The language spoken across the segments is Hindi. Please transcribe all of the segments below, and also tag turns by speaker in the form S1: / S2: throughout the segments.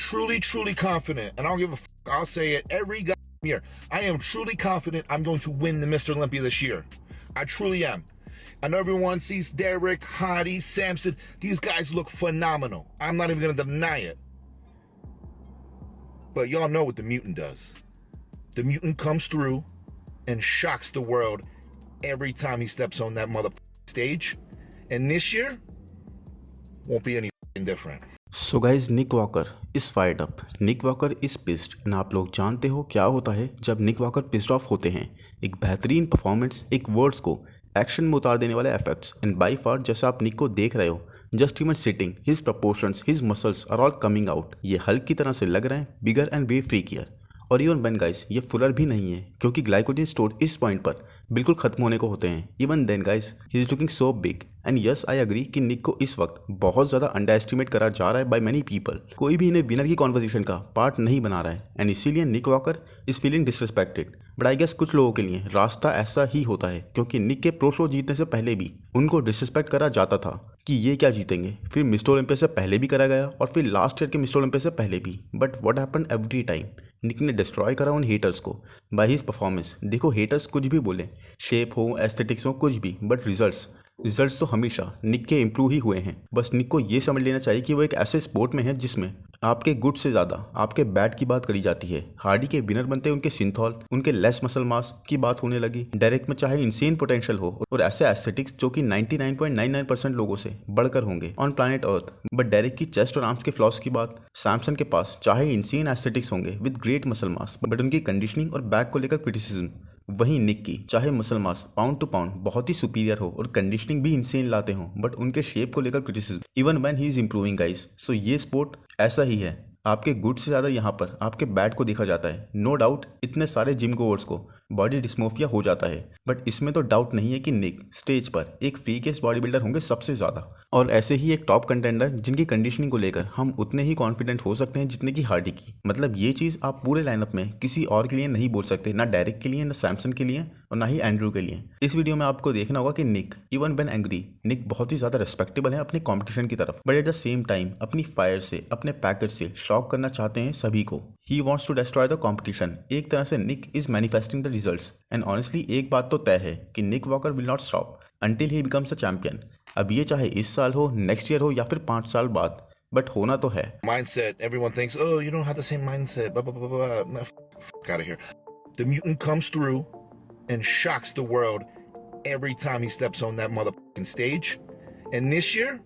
S1: truly confident, and I don't give a I'll say it every year. I am truly confident I'm going to win the Mr. Olympia this year. I truly am. I know everyone sees Derek, Hadi, Samson. These guys look phenomenal. I'm not even going to deny it. But y'all know what the mutant does. The mutant comes through and shocks the world every time he steps on that stage. And this year won't be any different.
S2: So guys, Nick Walker is fired up, Nick Walker is pissed and आप लोग जानते हो क्या होता है जब निक वॉकर पिस्ड ऑफ होते हैं। एक बेहतरीन परफॉर्मेंस, एक वर्ड्स को एक्शन में उतार देने वाले एफेक्ट्स एंड बाई फार जैसा आप निक को देख रहे हो, just even sitting, his proportions, his muscles are all coming out. ये हल्क की तरह से लग रहे हैं, बिगर एंड वे फ्रीकियर। और इवन बेन गाइस, ये फुलर भी नहीं है क्योंकि ग्लाइकोजन स्टोर इस पॉइंट पर बिल्कुल खत्म होने को होते हैं। Even then guys, he is looking so big and yes I agree कि निक को इस वक्त बहुत ज्यादा अंडर एस्टिमेट करा जा रहा है बाय मेनी पीपल। कोई भी इन्हें विनर की कॉन्वर्सेशन का पार्ट नहीं बना रहा है एंड इसीलिए Nick Walker is feeling disrespected. But I guess कुछ लोगों के लिए रास्ता ऐसा ही होता है क्योंकि निक के प्रो शो जीतने से पहले भी उनको डिसरिस्पेक्ट करा जाता था कि ये क्या जीतेंगे, फिर मिस्टर ओलंपिया से पहले भी करा गया और फिर लास्ट ईयर के मिस्टर ओलंपिया से पहले भी। But what happened every time, Nick ने डिस्ट्रॉय करा उन हेटर्स को बाय हिज परफॉर्मेंस। देखो हेटर्स कुछ भी बोले, शेप हो, एस्थेटिक्स हो, कुछ भी, बट रिजल्ट्स तो हमेशा निक के इंप्रूव ही हुए हैं। बस निक को ये समझ लेना चाहिए कि वो एक ऐसे स्पोर्ट में है जिसमें आपके गुड से ज्यादा आपके बैड की बात करी जाती है। हार्डी के विनर बनते उनके सिंथॉल, उनके लेस मसल मास की बात होने लगी। डायरेक्ट में चाहे इंसेन पोटेंशियल हो और ऐसे एस्थेटिक्स जो कि 99.99% लोगों से बढ़कर होंगे on planet earth, but direct की चेस्ट और आर्म्स के फ्लॉस की बात। सैमसन के पास चाहे इंसेन एस्थेटिक्स होंगे with great muscle mass, but उनकी कंडीशनिंग और बैक को लेकर क्रिटिसिज्म। वहीं निक की चाहे muscle mass pound to pound बहुत ही सुपीरियर हो और कंडीशनिंग भी इंसेन लाते हो, बट उनके शेप को लेकर criticism even when he is improving guys. So ये स्पोर्ट ऐसा ही है, आपके गुड से ज्यादा यहाँ पर आपके बैड को देखा जाता है। नो डाउट इतने सारे जिम गोवर्स को बॉडी डिस्मोफिया हो जाता है, बट इसमें तो डाउट नहीं है कि निक स्टेज पर एक फ्रीकेस्ट बॉडी बिल्डर होंगे सबसे ज्यादा, और ऐसे ही एक टॉप कंटेंडर जिनकी कंडीशनिंग को लेकर हम उतने ही कॉन्फिडेंट हो सकते हैं जितने की हार्डी की। मतलब ये चीज आप पूरे लाइनअप में किसी और के लिए नहीं बोल सकते, ना डायरेक्ट के लिए, ना सैमसन के लिए और ना ही एंड्रू के लिए। इस वीडियो में आपको देखना होगा कि निक इवन व्हेन एंग्री, निक बहुत ही ज्यादा रेस्पेक्टेबल है अपने कंपटीशन की तरफ, but at the same time अपनी फायर से, अपने पैकेज से शॉक करना चाहते हैं सभी को। He wants to destroy the competition। एक तरह से निक is manifesting the results and honestly एक बात तो तय है कि निक walker will not stop until he becomes a champion। अब ये चाहे इस साल हो, नेक्स्ट ईयर हो या फिर 5 साल बाद, बट होना तो है।
S1: Mindset, everyone thinks, oh, you don't have the same mindset, blah, blah, blah, blah, blah. Out of here. The mutant comes through and shocks the world every time he steps on that stage. And this year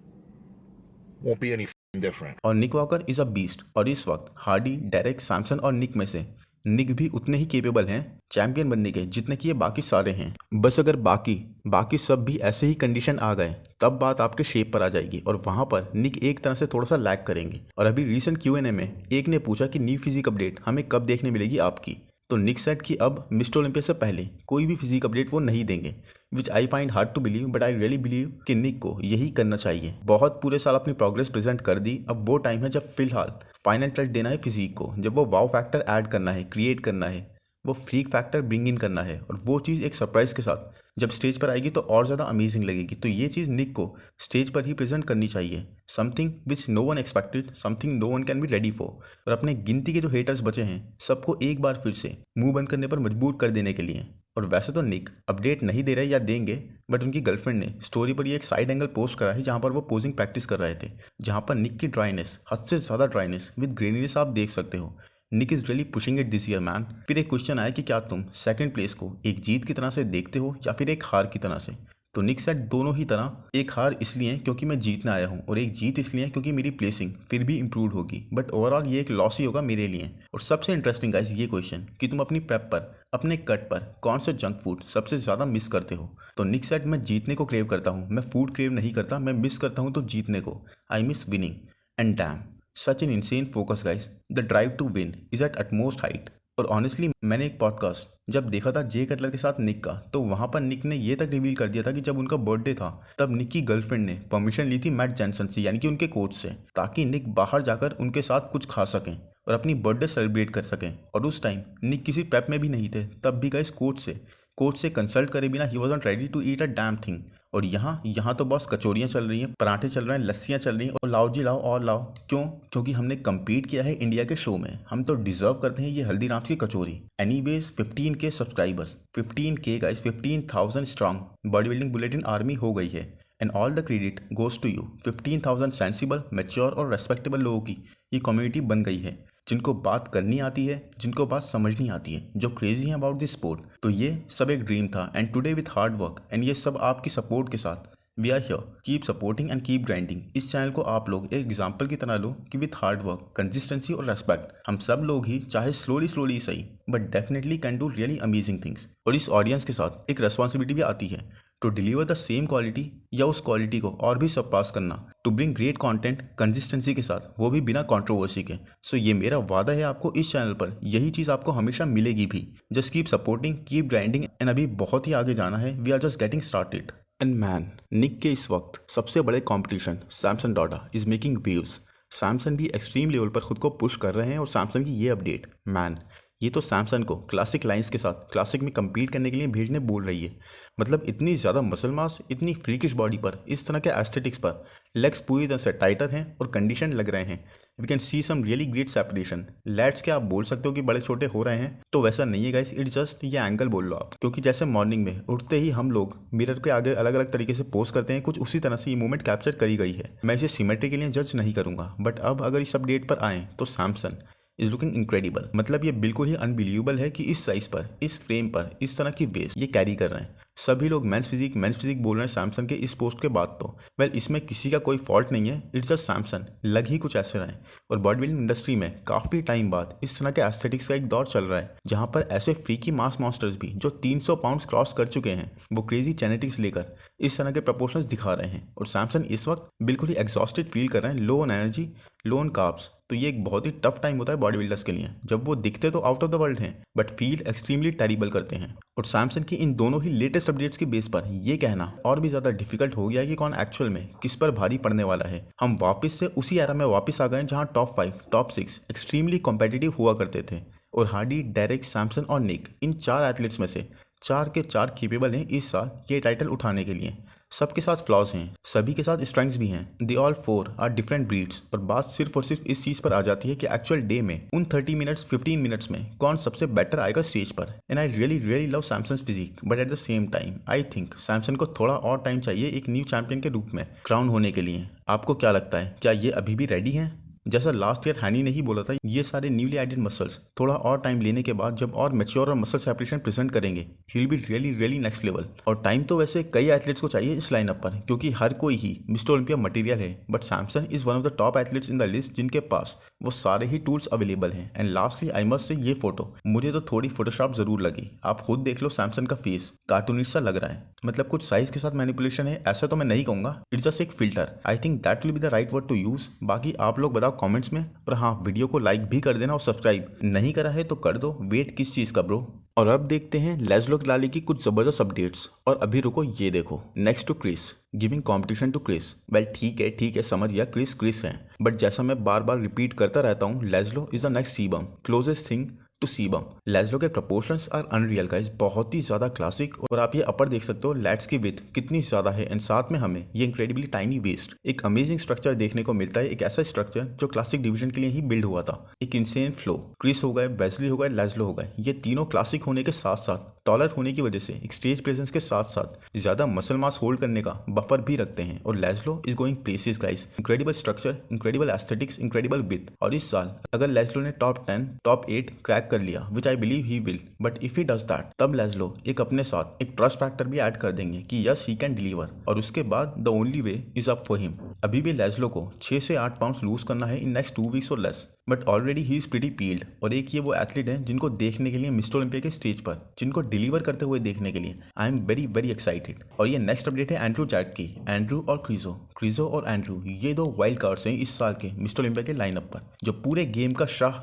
S1: won't be any different।
S2: और निक वॉकर इज अ बीस्ट, और इस वक्त हार्डी, डेरेक, सैमसन और निक में से निक भी उतने ही केपेबल हैं चैंपियन बनने के जितने कि ये बाकी सारे हैं। बस अगर बाकी सब भी ऐसे ही कंडीशन आ गए तब बात आपके शेप पर आ जाएगी और वहां पर निक एक तरह से थोड़ा सा लैग करेंगे। और अभी रिसेंट Q&A में एक ने पूछा कि न्यू फिजिक अपडेट हमें कब देखने मिलेगी आपकी, तो निक सेड कि अब मिस्टर ओलंपिया से पहले कोई भी फिजिक अपडेट वो नहीं देंगे, which I find hard to believe, but I really believe कि निक को यही करना चाहिए। बहुत पूरे साल अपनी प्रोग्रेस प्रेजेंट कर दी, अब वो टाइम है जब फिलहाल फाइनल टच देना है फिजिक को, जब वो वाव फैक्टर ऐड करना है, क्रिएट करना है, वो फ्रीक फैक्टर ब्रिंग इन करना है, और वो चीज़ एक सरप्राइज के साथ जब स्टेज पर आएगी तो और ज़्यादा अमेजिंग लगेगी। तो ये चीज़ निक को स्टेज पर ही प्रेजेंट करनी चाहिए, something which no one expected, something no one can be ready for. और अपने गिनती के जो हेटर्स बचे हैं सबको एक बार फिर से मुंह बंद करने पर मजबूर कर देने के लिए। और वैसे तो निक अपडेट नहीं दे रहे या देंगे, बट उनकी गर्लफ्रेंड ने स्टोरी पर ये एक साइड एंगल पोस्ट करा है जहां पर वो पोजिंग प्रैक्टिस कर रहे थे, जहां पर निक की ड्राइनेस, हद से ज्यादा ड्राइनेस विद ग्रेनीनेस आप देख सकते हो। Nick is really pushing it this year man. फिर एक क्वेश्चन आया कि क्या तुम सेकंड प्लेस को एक जीत की तरह से देखते हो या फिर एक हार की तरह से, तो निक सेड दोनों ही तरह। एक हार इसलिए क्योंकि मैं जीतने आया हूँ और एक जीत इसलिए क्योंकि मेरी प्लेसिंग फिर भी इंप्रूव होगी, बट ओवरऑल ये एक लॉस ही होगा मेरे लिए। और सबसे इंटरेस्टिंग गाइस ये क्वेश्चन कि तुम अपनी प्रेप पर, अपने कट पर कौन से जंक फूड सबसे ज्यादा मिस करते हो, तो निक सेड मैं जीतने को क्रेव करता हूँ, मैं फूड क्रेव नहीं करता, मैं मिस करता हूँ तो जीतने को। I miss winning and damn such an insane focus guys, the drive to win is at utmost height. और ऑनेस्टली मैंने एक पॉडकास्ट जब देखा था जे कटलर के साथ निक का, तो वहां पर निक ने ये तक रिवील कर दिया था कि जब उनका बर्थडे था तब निक की गर्लफ्रेंड ने परमिशन ली थी मैट जॉनसन से, यानी कि उनके कोच से, ताकि निक बाहर जाकर उनके साथ कुछ खा सकें और अपनी बर्थडे सेलिब्रेट कर सकें। और उस टाइम निक किसी प्रेप में भी नहीं थे, तब भी गाइस कोच से कंसल्ट करे बिना ही was not ready to eat a damn thing. और यहाँ तो बॉस कचौरियाँ चल रही हैं, पराठे चल रहे हैं, लस्सियाँ चल रही हैं और लाओ जी लाओ और लाओ। क्यों? क्योंकि हमने compete किया है इंडिया के शो में, हम तो डिजर्व करते हैं ये हल्दीराम्स की कचौरी। Anyways 15K subscribers, 15K guys, 15,000 strong body building bulletin army हो गई है। And all the credit goes to you. 15,000 sensible, mature और रेस्पेक्टेबल लोगों की ये कम्युनिटी बन गई है, जिनको बात करनी आती है, जिनको बात समझनी आती है, जो क्रेजी है अबाउट दिस स्पोर्ट। तो ये सब एक ड्रीम था and today with hard work and ये सब आपकी सपोर्ट के साथ we are here. Keep supporting and keep grinding. इस चैनल को आप लोग एक एग्जाम्पल की तरह लो कि विथ हार्ड वर्क, कंसिस्टेंसी और रेस्पेक्ट हम सब लोग ही चाहे स्लोली सही but definitely can do really amazing things. और इस ऑडियंस के साथ एक रेस्पॉन्सिबिलिटी भी आती है to deliver the same quality या उस क्वालिटी को और भी सरपास करना, to bring great content consistency के साथ, वो भी बिना कंट्रोवर्सी के। सो ये मेरा वादा है आपको, इस चैनल पर यही चीज़ आपको हमेशा मिलेगी भी। Just keep supporting, keep grinding and अभी बहुत ही आगे जाना है। We are just getting started. And man, Nick के इस वक्त सबसे बड़े competition Samson Dauda is making waves. Samson भी एक्सट्रीम लेवल पर खुद को पुश कर रहे हैं और सैमसंग की ये अपडेट, मैन, ये तो सैमसंग को क्लासिक लाइंस के साथ क्लासिक में compete करने के लिए भेजने बोल रही है। मतलब इतनी ज़्यादा मसल मास, इतनी फ्रीकिश बॉडी पर, इस तरह के एस्थेटिक्स पर, लेग्स पूरी तरह से टाइटर हैं और कंडीशन लग रहे हैं। We can see some really great separation. Let's क्या आप बोल सकते हो कि बड़े छोटे हो रहे हैं? तो वैसा नहीं है गाइस, इट्स जस्ट ये एंगल बोल लो आप। क्योंकि जैसे मॉर्निंग में उठते ही हम लोग मिरर के आगे अलग अलग तरीके से पोज करते हैं, कुछ उसी तरह से ये मूवमेंट कैप्चर करी गई है। मैं इसे सिमेट्री के लिए जज नहीं करूंगा, बट अब अगर इस अपडेट पर आए तो सैमसंग इज लुकिंग इनक्रेडिबल। मतलब ये बिल्कुल ही अनबिलीवेबल है कि इस साइज पर, इस फ्रेम पर, इस तरह की वेस्ट ये कैरी कर रहे हैं। सभी लोग मेंस फिजिक बोल रहे हैं सैमसंग के इस पोस्ट के बाद। तो वेल, इसमें किसी का कोई फॉल्ट नहीं है, इट्स जस्ट सैमसंग लग ही कुछ ऐसे रहे हैं। और बॉडी बिल्डिंग इंडस्ट्री में काफी टाइम बाद इस तरह के एस्थेटिक्स का एक दौर चल रहा है, जहां पर ऐसे फ्रीकी मास मॉन्स्टर्स भी जो 300 पाउंड क्रॉस कर चुके हैं, वो क्रेजी जेनेटिक्स लेकर इस तरह के प्रपोर्शंस दिखा रहे हैं। और सैमसंग इस वक्त बिल्कुल ही एग्जॉस्टेड फील कर रहे हैं, लो on energy, low on carbs. तो ये एक बहुत ही टफ टाइम होता है बॉडी बिल्डर्स के लिए, जब वो दिखते तो आउट ऑफ द वर्ल्ड हैं बट फील एक्सट्रीमली टेरिबल करते हैं। और सैमसंग की इन दोनों ही लेटेस्ट अपडेट्स के बेस पर ये कहना और भी ज्यादा डिफिकल्ट हो गया है कि कौन एक्चुअल में किस पर भारी पड़ने वाला है। हम वापस से उसी एरा में वापस आ गए जहां टॉप 5, टॉप 6 एक्सट्रीमली कॉम्पिटिटिव हुआ करते थे। और हार्डी, डेरेक, सैमसन और निक, इन 4 एथलीट्स में से 4 के 4 केपेबल हैं इस साल ये टाइटल उठाने के लिए। सबके साथ फ्लॉज हैं, सभी के साथ स्ट्रेंथ्स भी हैं। They all 4 are different breeds. और बात सिर्फ और सिर्फ इस चीज पर आ जाती है कि एक्चुअल डे में उन 30 मिनट्स 15 मिनट्स में कौन सबसे बेटर आएगा स्टेज पर। And I really love Samson's physique, but at the same time I think Samson को थोड़ा और टाइम चाहिए एक न्यू चैंपियन के रूप में क्राउन होने के लिए। आपको क्या लगता है, क्या ये अभी भी रेडी हैं? जैसा लास्ट ईयर हैनी ने ही बोला था, ये सारे न्यूली एडेड मसल्स थोड़ा और टाइम लेने के बाद जब और मैच्योर और मसल सेपरेशन प्रेजेंट करेंगे, he will be really next level. और टाइम तो वैसे कई एथलीट्स को चाहिए इस लाइनअप पर, क्योंकि हर कोई ही मिस्टर ओलंपिया मटेरियल है। But Samsung is one of the top athletes in the list जिनके पास वो सारे ही टूल्स अवेलेबल हैं। And lastly I must say ये फोटो मुझे तो थोड़ी फोटोशॉप जरूर लगी। आप खुद देख लो, सैमसंग का फेस कार्टूनिश सा लग रहा है। मतलब कुछ साइज के साथ मैनिपुलेशन है ऐसा तो मैं नहीं कहूंगा, इट्स जस्ट एक filter. I think that will be the right word to use. बाकी आप लोग बताओ कमेंट्स में। और हाँ, वीडियो को लाइक भी कर देना और सब्सक्राइब नहीं करा है तो कर दो। वेट किस चीज का ब्रो। और अब देखते हैं लेस्लो क्लाली की कुछ जबरदस्त अपडेट्स। और अभी रुको, ये देखो, next to Chris, giving competition to Chris. Well ठीक है समझ गया, क्रिस है। बट जैसा मैं बार बार रिपीट करता रहता हूँ, Laszlo is the next Cbum, closest thing to Cbum. Laszlo के प्रपोर्शंस आर अनरियल गाइस, बहुत ही ज्यादा क्लासिक। और आप ये अपर देख सकते हो, लैट्स की विड्थ कितनी ज्यादा है एंड साथ में हमें ये इनक्रेडिबली टाइनी वेस्ट, एक अमेजिंग स्ट्रक्चर देखने को मिलता है। एक ऐसा स्ट्रक्चर जो क्लासिक डिवीजन के लिए ही बिल्ड हुआ था। एक इंसेन फ्लो, क्रिस हो गए, वेस्ली हो गए, लेस्लो हो गए, ये तीनों क्लासिक होने के साथ साथ टॉलर होने की वजह से एक स्टेज प्रेजेंस के साथ साथ ज्यादा मसल मास होल्ड करने का बफर भी रखते हैं। और Laszlo is going places guys, incredible structure, incredible aesthetics, incredible with. और इस साल अगर लेस्लो ने टॉप 10, टॉप 8 क्रैक कर लिया, which I believe he will, but if he does that, तब लेस्लो एक अपने साथ एक ट्रस्ट फैक्टर भी ऐड कर देंगे कि यस ही कैन डिलीवर। और उसके बाद the only way is up for him. अभी भी लेस्लो को 6 से 8 पाउंड लूज करना है इन नेक्स्ट 2 वीक्स और less, but already he is pretty peeled. और एक ये वो एथलीट है जिनको देखने के लिए मिस्टर ओलंपिया के स्टेज पर, जिनको डिलीवर करते हुए देखने के लिए आई एम वेरी एक्साइटेड। और ये नेक्स्ट अपडेट है एंड्रू जैट की। एंड्रू और क्रीजो और एंड्रू, ये 2 वाइल्ड कार्ड्स हैं इस साल के मिस्टर ओलंपिया के लाइनअप पर, जो पूरे गेम का शाह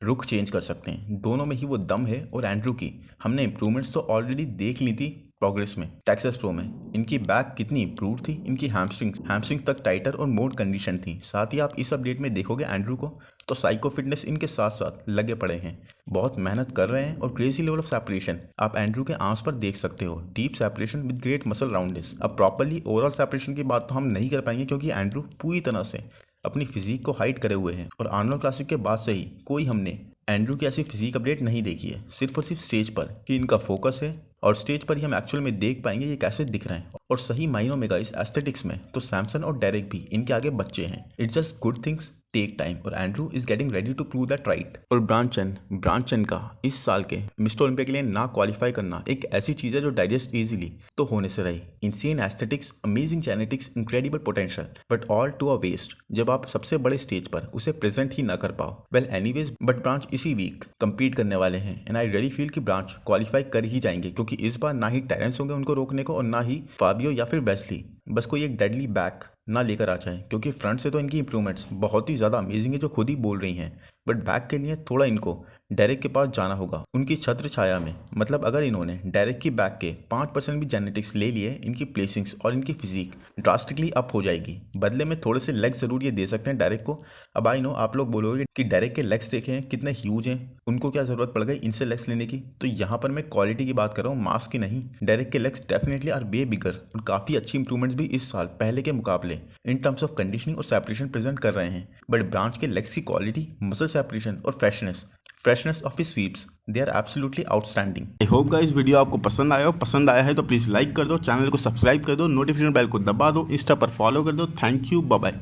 S2: रुख चेंज कर सकते हैं। दोनों में ही वो दम है। और एंड्रू की हमने इंप्रूवमेंट्स तो ऑलरेडी देख ली थी, प्रोग्रेस में टेक्सास प्रो में। इनकी बैक कितनी इंप्रूव थी, इनकी हैमस्ट्रिंग्स तक टाइटर और मोर कंडीशन थी। साथ ही आप इस अपडेट में देखोगे एंड्रू को, तो साइको फिटनेस इनके साथ साथ लगे पड़े हैं, बहुत मेहनत कर रहे हैं और क्रेजी लेवल ऑफ सेपरेशन आप एंड्रू के आर्म्स पर देख सकते हो। Deep separation with great muscle roundness. अब प्रॉपरली ओवरऑल सेपरेशन की बात तो हम नहीं कर पाएंगे क्योंकि एंड्रू पूरी तरह से अपनी फिजिक को हाइड करे हुए हैं और आर्नोल्ड क्लासिक के बाद से ही कोई हमने एंड्रू की ऐसी फिजिक अपडेट नहीं देखी है। सिर्फ और सिर्फ स्टेज पर ही इनका फोकस है और स्टेज पर ही हम एक्चुअल में देख पाएंगे ये कैसे दिख रहे हैं। और सही मायनों में गाइस एस्थेटिक्स में तो सैमसन और डेरेक भी इनके आगे बच्चे हैं। It's just good things take time और Andrew is getting ready to prove that right. और ब्रांचन का इस साल के मिस्टर ओलंपिया के लिए ना क्वालिफाई करना एक ऐसी चीज है जो डाइजेस्ट इजीली तो होने से रही। Insane aesthetics, amazing genetics, incredible potential, but all to a waste जब आप सबसे बड़े स्टेज पर उसे प्रेजेंट ही ना कर पाओ। वेल एनीवेज, बट ब्रांच इसी वीक कंपीट करने वाले हैं एंड आई रियली फील कि ब्रांच क्वालिफाई कर ही जाएंगे क्योंकि इस बार ना ही टेरेंस होंगे उनको रोकने को और ना ही फाबियो या फिर वेस्ली। बस कोई एक डेडली बैक ना लेकर आ जाए क्योंकि फ्रंट से तो इनकी इंप्रूवमेंट्स बहुत ही ज़्यादा अमेजिंग है जो खुद ही बोल रही हैं, बट बैक के लिए थोड़ा इनको डेरेक के पास जाना होगा उनकी छत्र छाया में। मतलब अगर इन्होंने डेरेक की बैक के 5% भी जेनेटिक्स ले लिए, इनकी प्लेसिंग्स और इनकी फिजिक ड्रास्टिकली अप हो जाएगी। बदले में थोड़े से लेग्स जरूर ये दे सकते हैं डेरेक को। अब आई नो आप लोग बोलोगे कि डेरेक के लेग्स देखे हैं कितने ह्यूज हैं, उनको क्या जरूरत पड़ गई इनसे लेग्स लेने की। तो यहाँ पर मैं क्वालिटी की बात कर रहा हूँ, मास की नहीं। डेरेक के लेग्स डेफिनेटली आर वे बिगर और काफी अच्छी इंप्रूवमेंट्स भी इस साल पहले के मुकाबले इन टर्म्स ऑफ कंडीशनिंग और सेपरेशन प्रेजेंट कर रहे हैं। बट ब्रांच के लेग्स की क्वालिटी, मसल सेपरेशन और freshness of his sweeps, they are absolutely outstanding. I hope guys video आपको पसंद आया है तो प्लीज लाइक कर दो, चैनल को सब्सक्राइब कर दो, नोटिफिकेशन बेल को दबा दो, इंस्टा पर फॉलो कर दो। Thank you, bye bye.